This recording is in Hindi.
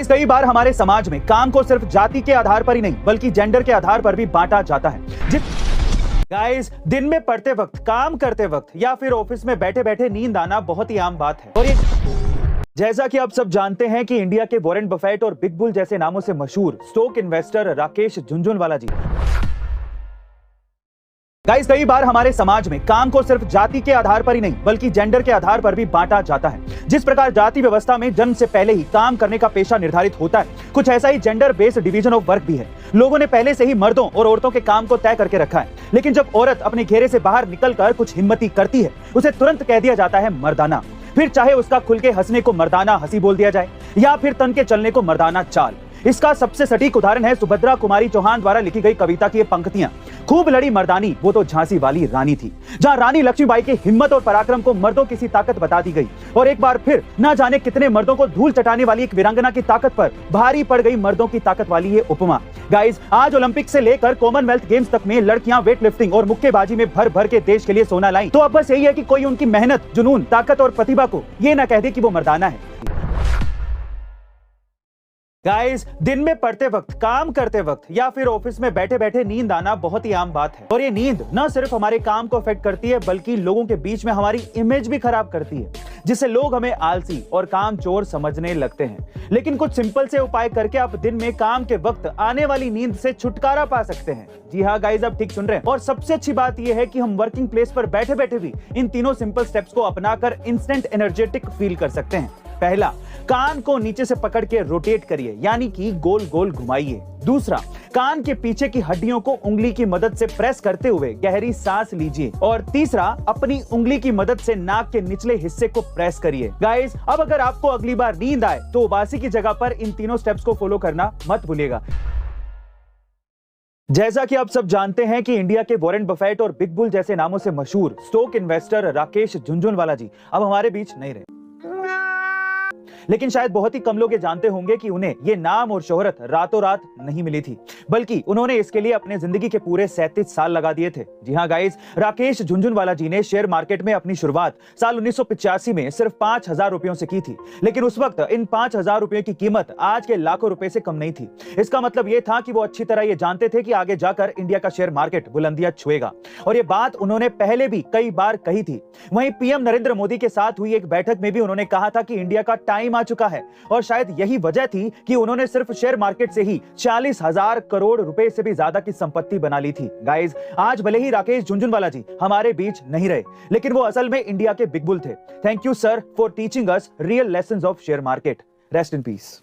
कई बार हमारे समाज में काम को सिर्फ जाति के आधार पर ही नहीं बल्कि जेंडर के आधार पर भी बांटा जाता है। गाइस, दिन में पढ़ते वक्त, काम करते वक्त या फिर ऑफिस में बैठे बैठे नींद आना बहुत ही आम बात है। और ये जैसा कि आप सब जानते हैं कि इंडिया के वॉरेन बफेट और बिग बुल जैसे नामों से मशहूर स्टॉक इन्वेस्टर राकेश झुनझुनवाला जी। गाइस, कई बार हमारे समाज में काम को सिर्फ जाति के आधार पर ही नहीं बल्कि जेंडर के आधार पर भी बांटा जाता है। जिस प्रकार जाति व्यवस्था में जन्म से पहले ही काम करने का पेशा निर्धारित होता है, कुछ ऐसा ही gender based division of work भी है। लोगों ने पहले से ही मर्दों और औरतों के काम को तय करके रखा है, लेकिन जब औरत अपने घेरे से बाहर निकलकर कुछ हिम्मती करती है, उसे तुरंत कह दिया जाता है मर्दाना। फिर चाहे उसका खुल के हंसने को मर्दाना हंसी बोल दिया जाए या फिर तन के चलने को मर्दाना चाल। इसका सबसे सटीक उदाहरण है सुभद्रा कुमारी चौहान द्वारा लिखी गई कविता की ये पंक्तियां। खूब लड़ी मर्दानी, वो तो झांसी वाली रानी थी, जहां रानी लक्ष्मीबाई की हिम्मत और पराक्रम को मर्दों की सी ताकत बता दी गई। और एक बार फिर न जाने कितने मर्दों को धूल चटाने वाली एक वीरांगना की ताकत पर भारी पड़ गई मर्दों की ताकत वाली ये उपमा। गाइस, आज ओलंपिक से लेकर कॉमनवेल्थ गेम्स तक में लड़कियां वेट लिफ्टिंग और मुक्केबाजी में भर भर के देश के लिए सोना लाई। तो अब बस यही है कि कोई उनकी मेहनत, जुनून, ताकत और प्रतिभा को ये ना कह दे कि वो मर्दाना है। गाइस, दिन में पढ़ते वक्त, काम करते वक्त या फिर ऑफिस में बैठे बैठे नींद आना बहुत ही आम बात है। और ये नींद न सिर्फ हमारे काम को अफेक्ट करती है बल्कि लोगों के बीच में हमारी इमेज भी खराब करती है, जिससे लोग हमें आलसी और कामचोर समझने लगते हैं। लेकिन कुछ सिंपल से उपाय करके आप दिन में काम के वक्त आने वाली नींद से छुटकारा पा सकते हैं। जी हाँ गाइस, आप ठीक सुन रहे हैं। और सबसे अच्छी बात यह है कि हम वर्किंग प्लेस पर बैठे बैठे भी इन तीनों सिंपल स्टेप्स को अपनाकर इंस्टेंट एनर्जेटिक फील कर सकते हैं। पहला, कान को नीचे से पकड़ के रोटेट करिए, यानी कि गोल गोल घुमाइए। दूसरा, कान के पीछे की हड्डियों को उंगली की मदद से प्रेस करते हुए गहरी सांस लीजिए। और तीसरा, अपनी उंगली की मदद से नाक के निचले हिस्से को प्रेस करिए। गाइस, अब अगर आपको अगली बार नींद आए तो उबासी की जगह पर इन तीनों स्टेप्स को फॉलो करना मत भूलिएगा। जैसा कि आप सब जानते हैं कि इंडिया के वॉरेन बफेट और बिग बुल जैसे नामों से मशहूर स्टॉक इन्वेस्टर राकेश झुनझुनवाला जी अब हमारे बीच नहीं रहे। लेकिन शायद बहुत ही कम लोग ये जानते होंगे कि उन्हें ये नाम और शोहरत रातों रात नहीं मिली थी, बल्कि उन्होंने इसके लिए अपने जिंदगी के पूरे 37 साल लगा दिए थे। जी हाँ गाइस, राकेश झुनझुनवाला जी ने शेयर मार्केट में अपनी शुरुआत साल 1985 में सिर्फ 5,000 रुपयों से की थी। लेकिन उस वक्त इन 5,000 रुपयों की कीमत आज के लाखों रुपए से कम नहीं थी। इसका मतलब ये था कि वो अच्छी तरह ये जानते थे कि आगे जाकर इंडिया का शेयर मार्केट बुलंदियां छुएगा। और ये बात उन्होंने पहले भी कई बार कही थी। वहीं पीएम नरेंद्र मोदी के साथ हुई एक बैठक में भी उन्होंने कहा था कि इंडिया का टाइम आ चुका है। और शायद यही वजह थी कि उन्होंने सिर्फ शेयर मार्केट से ही 40,000 करोड़ रुपए से भी ज्यादा की संपत्ति बना ली थी। गाइस, आज भले ही राकेश झुनझुनवाला जी हमारे बीच नहीं रहे, लेकिन वो असल में इंडिया के बिग बुल थे। Thank you sir for teaching us real lessons of share market. Rest in peace.